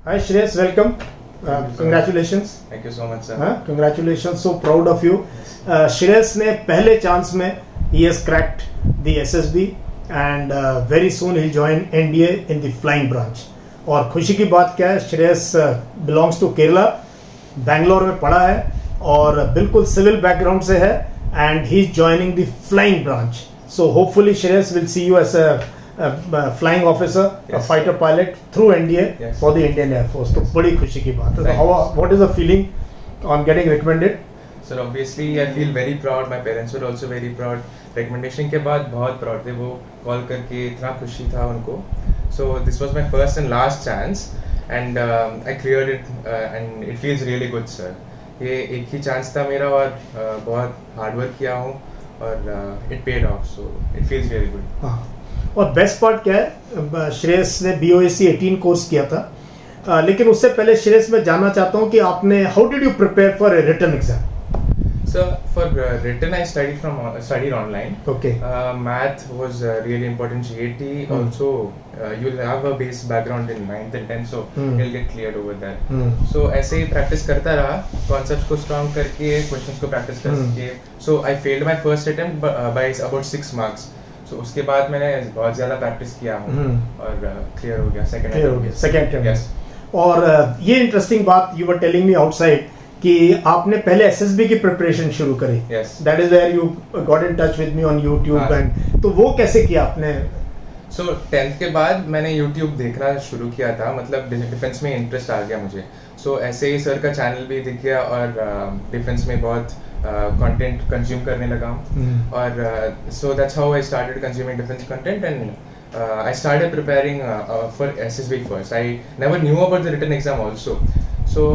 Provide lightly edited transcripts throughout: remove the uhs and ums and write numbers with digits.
Hi Shreyas, welcome. Congratulations. Thank you so much, sir. Congratulations, so proud of you. Shreyas ने पहले chance में he has cracked the SSB and very soon he'll join NDA in the flying branch. और खुशी की बात क्या है, Shreyas belongs to Kerala, Bangalore में पढ़ा है और बिल्कुल सिविल बैकग्राउंड से है and he's joining the flying branch. So hopefully Shreyas will see you as a flying officer, yes, a fighter pilot through NDA, yes, for the Indian Air Force. तो बड़ी खुशी की बात है. What is the feeling on getting recommended? Sir, obviously I feel very proud. My parents were also very proud. Recommendation के बाद बहुत proud थे. वो call करके इतना खुशी था उनको. So this was my first and last chance, and I cleared it, and it feels really good, sir. ये एक ही chance था मेरा और बहुत hard work किया हूँ और it paid off. So it feels really good. हाँ. और बेस्ट पार्ट क्या है, श्रेयस ने BOAC 18 कोर्स किया था, लेकिन उससे पहले श्रेयस मैं जानना चाहता हूँ कि आपने how did you prepare for a written exam? So for written I studied online. Okay. Math was really important. GAT also you'll have a base background in 9th and 10th, so you'll get cleared over there. So ऐसे ही practice करता रहा, concepts को strong करके, questions को practice करके. So I failed my first attempt by about 6 marks. So उसके बाद मैंने बहुत ज़्यादा प्रैक्टिस किया हूँ और क्लियर हो गया सेकंड अटेम्प्ट. यस. और ये इंटरेस्टिंग बात you were telling me outside कि आपने पहले SSB की प्रिपरेशन शुरू करी. Yes. That is where you got in touch with me on YouTube and तो वो कैसे किया आपने? सो 10th के बाद मैंने YouTube देखना शुरू किया था, मतलब डिफेंस में इंटरेस्ट आ गया मुझे. सो ऐसे ही सर का चैनल भी दिख गया और डिफेंस में बहुत कंटेंट कंज्यूम करने लगा और so that's how I started consuming defense content and I started preparing for SSB first. I never knew about the written exam also, so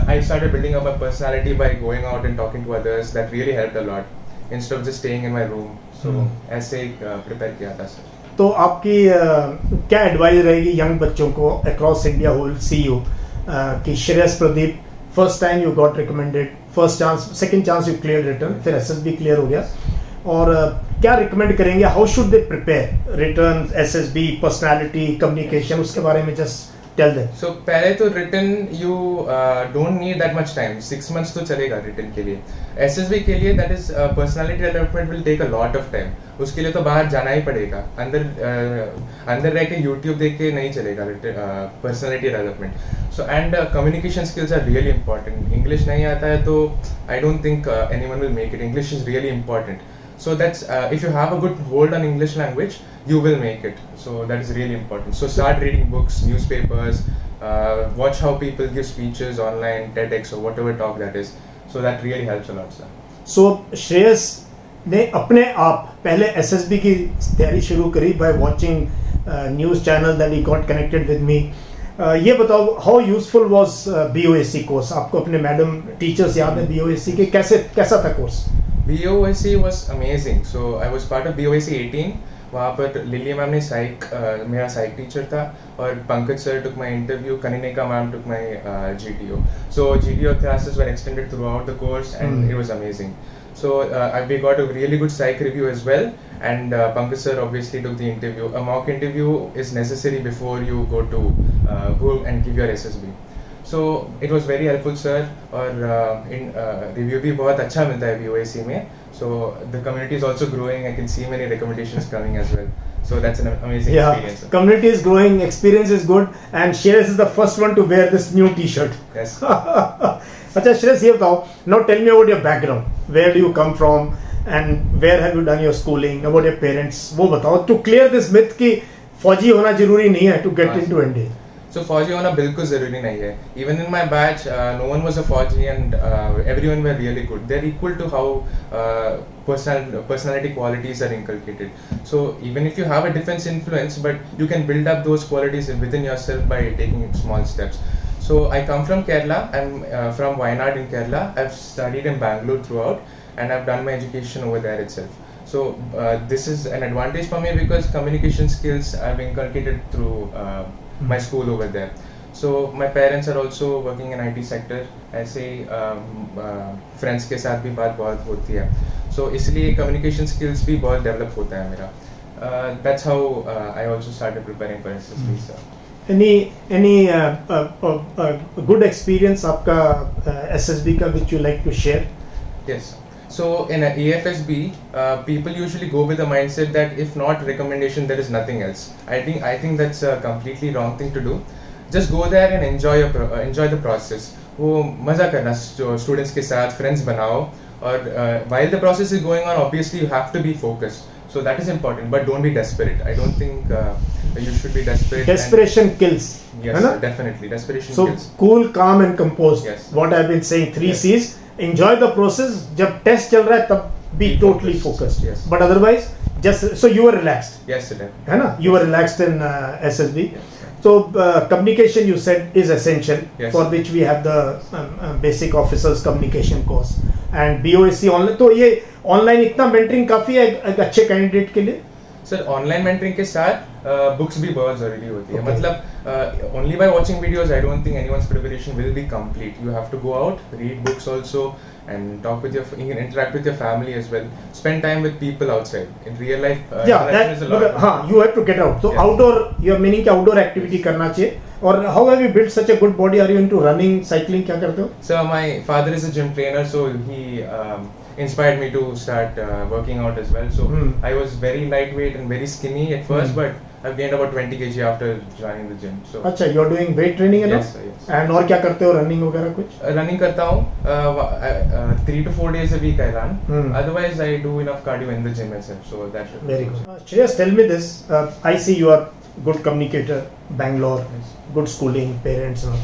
I started building up my personality by going out and talking to others. That really helped a lot instead of just staying in my room. So ऐसे prepare किया था sir. तो आपकी क्या advice रहेगी young बच्चों को across India who will see you कि Shreyas Pradeep first time you got recommended, first chance, second chance you clear return, फिर SSB क्लियर हो गया, और क्या रिकमेंड करेंगे, how should they prepare return, SSB, personality, communication, उसके बारे में जस्ट टेल देम. सो पहले तो return you don't need that much time, 6 months तो चलेगा रिटर्न के लिए. SSB के लिए that is personality development will take a lot of time. उसके लिए तो बाहर जाना ही पड़ेगा, अंदर रह के यूट्यूब देख के नहीं चलेगा personality development. So and communication skills are really important. English नहीं आता है तो I don't think anyone will make it. English is really important. So that's if you have a good hold on English language, you will make it. So that is really important. So start reading books, newspapers, watch how people give speeches online, TEDx or whatever talk that is. So that really helps a lot, sir. So Shreyas ने अपने आप पहले SSB की तैयारी शुरू करी by watching news channel that he got connected with me. ये बताओ how useful was BOAC course? आपको अपने मैडम टीचर्स याद है BOAC के, कैसा था course? BOAC was amazing. So I was part of BOAC 18. वहाँ पर लिली मैम ने मेरा साइक टीचर था और Pankaj sir took my interview, Kaninika ma'am took my GTO. So GTO classes were extended throughout the course and it was amazing. So we got a really good psych review as well, and Pankaj sir obviously took the interview. A mock interview is necessary before you go and give your SSB. So it was very helpful, sir. और review भी बहुत अच्छा मिलता है BOAC में. So the community is also growing. I can see many recommendations coming as well. So that's an amazing experience. Sir. Community is growing, experience is good, and Shreyas is the first one to wear this new T-shirt. Yes. अच्छा Shreyas, ये बताओ. Now tell me about your background. Where do you come from, and where have you done your schooling? About your parents. वो बताओ. To clear this myth कि फौजी होना जरूरी नहीं है to get into NDA. So फौजी होना बिल्कुल ज़रूरी नहीं है. Even in my batch, no one was a फौजी and everyone were really good. They're equal to how personality qualities are inculcated. So even if you have a defense influence, but you can build up those qualities within yourself by taking small steps. So I come from Kerala. I'm from Wayanad in Kerala. I've studied in Bangalore throughout, and I've done my education over there itself. So this is an advantage for me because communication skills I've inculcated through my school over there. So my parents are also working in IT sector. ऐसे friends के साथ भी बात बहुत होती है. So इसलिए communication skills भी बहुत develop होता है मेरा. That's how I also started preparing for SSB, sir. any good experience आपका SSB का which you like to share? Yes. So in a AFSB, people usually go with the mindset that if not recommendation, there is nothing else. I think that's a completely wrong thing to do. Just go there and enjoy the process. वो मजा करना students के साथ, friends बनाओ, और while the process is going on, obviously you have to be focused. So that is important, but don't be desperate. I don't think you should be desperate. Desperation kills. Yes, definitely. Desperation kills. So cool, calm, and composed. Yes. What I've been saying, 3 C's. Enjoy the process. जब test चल रहा है तब be totally focused. Yes. But otherwise, just so you were relaxed. Yes, sir. है ना? You were relaxed in SSB. Yes. So communication, you said, is essential. Yes. For which we have the basic officers communication course and BOAC online. तो ये online इतना mentoring काफी है एक अच्छे candidate के लिए. सर ऑनलाइन मेंटरिंग के साथ बुक्स भी बहुत जरूरी होती है. मतलब only by watching videos I don't think anyone's preparation will be complete. You have to go out, read books also, and talk with interact with your family as well. Spend time with people outside. In real life, interaction is a lot. You have to get out. So outdoor, you are meaning कि outdoor activity करना चाहिए. और how have you built such a good body? Are you into running, cycling? क्या करते हो? So my father is a gym trainer, so he inspired me to start working out as well. So I was very lightweight and very skinny at first, but I've gained about 20 kg after joining the gym. So अच्छा, you are doing weight training and yes, yes. And और क्या करते हो? Running वगैरह कुछ? Running करता हूँ 3 to 4 days a week I run. Otherwise I do enough cardio in the gym itself. So that's very good. Shreyas, tell me this. I see you are good communicator, Bangalore, yes. Good schooling, parents and all.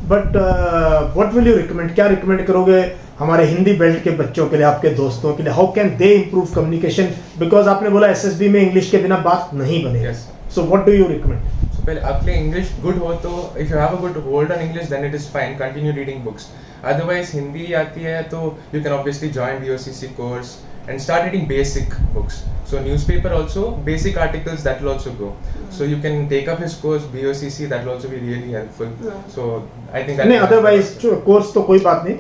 But what will you recommend? क्या recommend करोगे हमारे Hindi belt के बच्चों के लिए, आपके दोस्तों के लिए? How can they improve communication? Because आपने बोला SSB में इंग्लिश के बिना बात नहीं बनेगी. Yes. So what do you recommend? So पहले आपके इंग्लिश गुड हो तो if you have a good hold on English then it is fine. Continue reading books. Otherwise Hindi आती है तो you can obviously join BOCC course and start reading basic books. So newspaper also, basic articles, that will also go. So you can take up his course BOCC, that will also be really helpful. So I think that. नहीं, otherwise course तो कोई बात नहीं.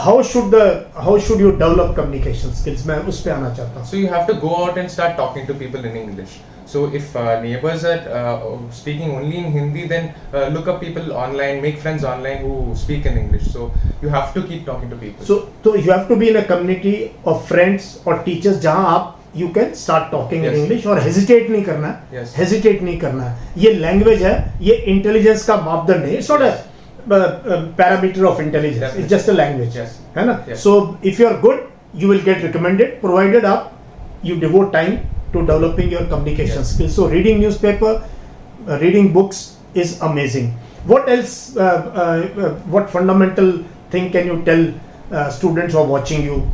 How should you develop communication skills? मैं उस पे आना चाहता हूँ. So you have to go out and start talking to people in English. So if neighbors are speaking only in Hindi, then look up people online, make friends online who speak in English. So you have to keep talking to people. So you have to be in a community of friends or teachers जहाँ आप you can start talking in English और hesitate नहीं करना है. Yes. Hesitate नहीं करना है. ये language है, ये intelligence का मापदंड है. It's not a parameter of intelligence. Definitely. It's just a language. Yes. है ना? Yes. So if you are good, you will get recommended, provided you devote time to developing your communication skills. So reading newspaper, reading books is amazing. What else? What fundamental thing can you tell students who are watching you?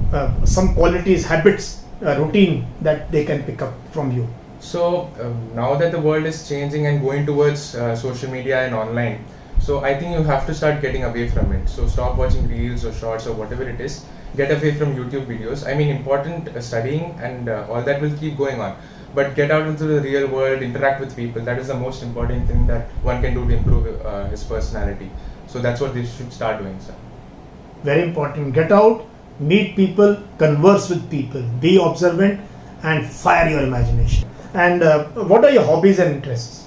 Some qualities, habits, routine that they can pick up from you. So now that the world is changing and going towards social media and online, so I think you have to start getting away from it. So stop watching reels or shorts or whatever it is. Get away from YouTube videos. I mean, important studying and all that will keep going on. But get out into the real world, interact with people. That is the most important thing that one can do to improve his personality. So that's what they should start doing, sir. Very important. Get out, meet people, converse with people, be observant, and fire your imagination. And what are your hobbies and interests?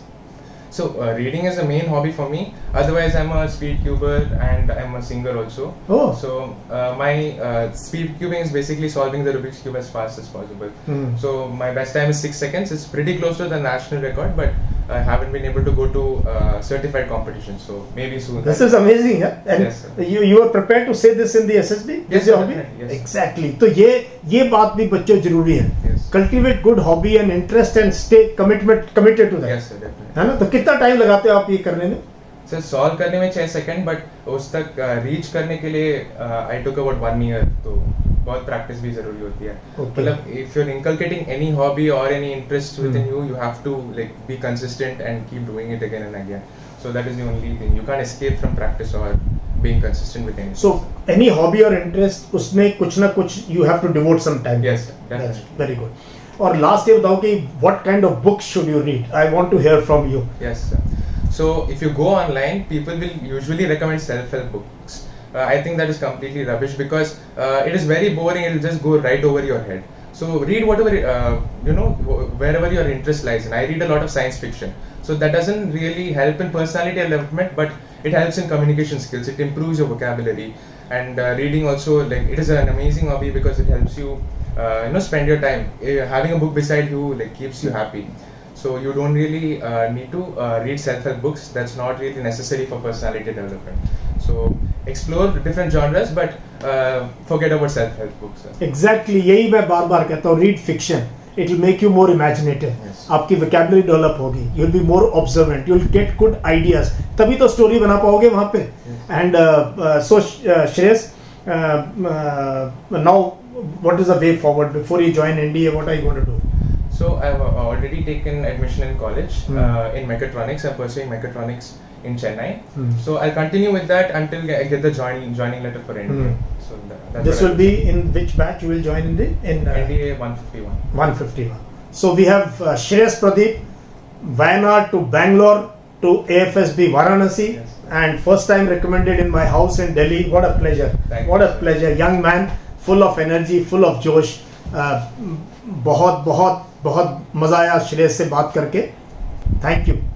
So reading is a main hobby for me. Otherwise, I'm a speed cuber and I'm a singer also. Oh. So my speed cubing is basically solving the Rubik's cube as fast as possible. So my best time is 6 seconds. It's pretty close to the national record, but I haven't been able to go to certified competition. So maybe soon. This is amazing, yeah? And yes, sir. You are prepared to say this in the SSB? Yes, this is your hobby? yes. Exactly. तो ये बात भी बच्चों जरूरी है. Yes. Cultivate good hobby and interest and stay committed to that. Yes, sir, definitely. है ना? तो कितना टाइम लगाते हो आप ये करने में? सर सॉल्व करने में 6 सेकंड, बट उस तक रीच करने के लिए आई टुक अबाउट 1 ईयर. तो बहुत प्रैक्टिस भी जरूरी होती है. मतलब if you are inculcating any hobby और any interest within you have to like be consistent and keep doing it again and again. So that is the only thing. You can escape from practice और being consistent with anything. So any hobby or interest, उसमें कुछ ना कुछ you have to devote some time. Yes, definitely. Very good. और last ये बताओ कि what kind of books should you read? I want to hear from you. Yes, sir. So if you go online, people will usually recommend self-help books. I think that is completely rubbish because it is very boring. It will just go right over your head. So read whatever wherever your interest lies in. I read a lot of science fiction. So that doesn't really help in personality development, but it helps in communication skills. It improves your vocabulary, and reading also, like, it is an amazing hobby because it helps you, spend your time. Having a book beside you like keeps you happy. So you don't really need to read self-help books. That's not really necessary for personality development. So explore different genres, but forget about self-help books. Exactly, यही मैं बार बार कहता हूँ. Read fiction. It will make you more imaginative. Yes. आपकी vocabulary develop होगी. You will be more observant. You will get good ideas. तभी तो story बना पाओगे वहाँ पे. Yes. And so Shreyas, now what is the way forward? Before you join NDA, what are you going to do? So I've already taken admission in college in mechatronics. I'm pursuing mechatronics in Chennai. So I'll continue with that until I get the joining letter for NDA. So that's This will be in which batch you will join in NDA 151. 151. So we have Shreyas Pradeep, Wayanad to Bangalore to AFSB Varanasi, Yes. and first time recommended in my house in Delhi. What a pleasure! Thank What you, a sir. pleasure! Young man, full of energy, full of जोश. बहुत बहुत बहुत मजा आया श्रेयस से बात करके. Thank you.